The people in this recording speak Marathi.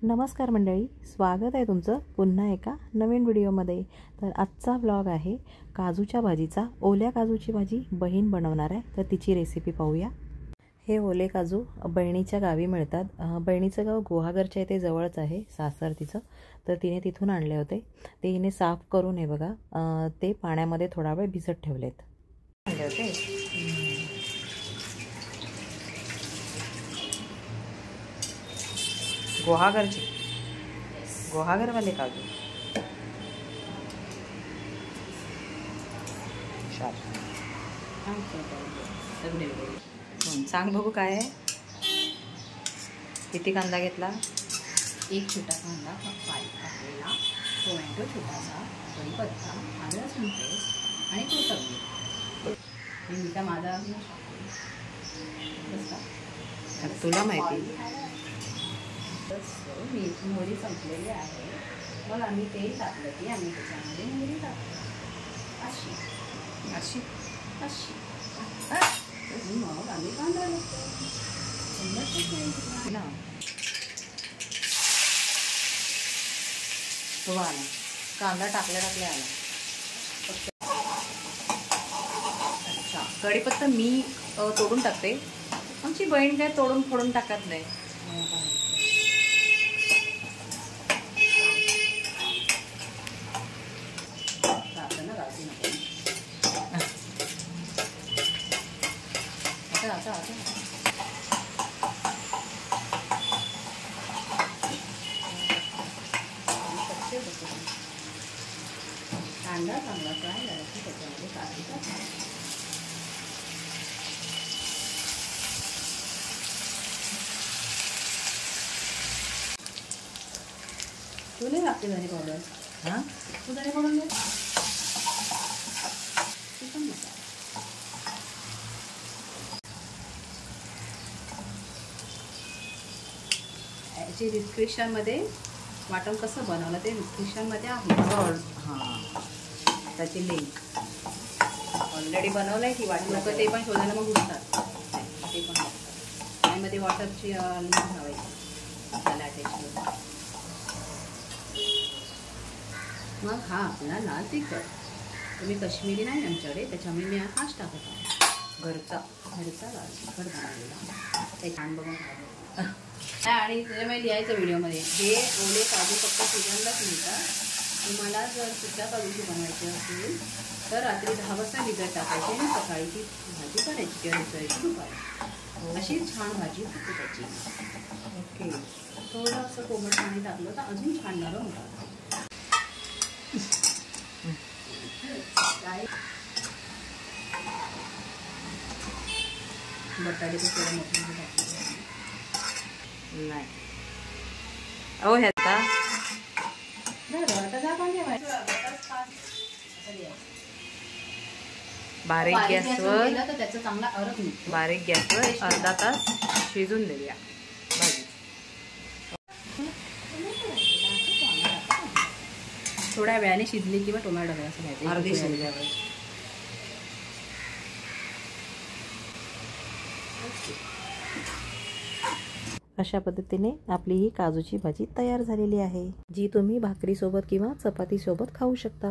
नमस्कार मंडळी, स्वागत आहे तुमचं पुन्हा एका नवीन व्हिडिओमध्ये। तर आजचा व्लॉग आहे काजूच्या भाजीचा। ओल्या काजूची भाजी बहीण बनवणार आहे, तर तिची रेसिपी पाहूया। हे ओले काजू बहिणीच्या गावी मिळतात। बहिणीचं गाव गुहागरच्या इथे जवळच आहे, सासर तिचं। तर तिने तिथून आणले होते। ते हिने साफ करून हे बघा ते पाण्यामध्ये थोडा वेळ भिजत ठेवलेत। आणले होते गुहागरचे, गुहागरवाले काजू। सांग बघू काय आहे। किती कांदा घेतला? एक छोटा कांदा कापलेला, टोमॅटो छोटासा, कढीपत्ता, आलं लसूण पेस्ट आणि कोथिंबीर। मी माझा तुला माहिती मी मोहरी संपलेली आहे। मग आम्ही तेल टाकलं की आम्ही त्याच्यामध्ये मोहरी टाकतो अशी अशी अशी मग आम्ही कांदा टाकतो। तो आला कांदा टाकल्या आला। अच्छा, कढीपत्ता मी तोडून टाकते, आमची बहीण काय तोडून फोडून टाकत नाही। कांदा चांगला फ्राय झाला की त्याच्यामध्ये काजू टाकायचे। तू नाही टाकते धने पावडर? हां, तू धने पावडर नाही? चिकन मसाला याची डिस्क्रिप्शनमध्ये वाटण कसं बनवलं ते डिस्क्रिप्शनमध्ये आहे। हां, त्याची लिंक ऑलरेडी बनवलं आहे की वाटण लोक ते पण शोधायला मग उठतात ते पण। आणि मध्ये वॉटरची लिंक लावायची त्याला अटॅच। मग हा आपला लाल तिखट, तुम्ही कश्मीरी नाही आमच्याकडे, त्याच्यामुळे मी हाच टाकत आहे। घरचा लाल तिखट बनवलेला ते छान बघून खावं। आणि त्याच्यामुळे लिहायचं व्हिडिओमध्ये हे ओले काजू फक्त सीजनलाच मिळतात। तुम्हाला जर सुक्या काजूची बनवायची असेल तर रात्री 10 वाजता भिजत टाकायची आणि सकाळीची भाजी करायची किंवा दुसऱ्याची दुपारी। अशी छान भाजी होते त्याची। ओके, थोडं असं कोमट पाणी टाकलं तर अजून छान नरम होतात। बटाटे तर थोडं मोठे टाकले नाही अहो ह्याचा बारीक गॅसवर त्याचा चांगला अर्क निघतो। बारीक गॅसवर अर्धा तास शिजून देऊया भाजी। थोड्या वेळाने शिजली किंवा टोमॅटो असं घ्यायचं अर्धी शिजल्यावर। अशा पद्धतीने आपली ही काजूची भाजी तयार झालेली आहे, जी तुम्ही भाकरीसोबत किंवा चपातीसोबत खाऊ शकता।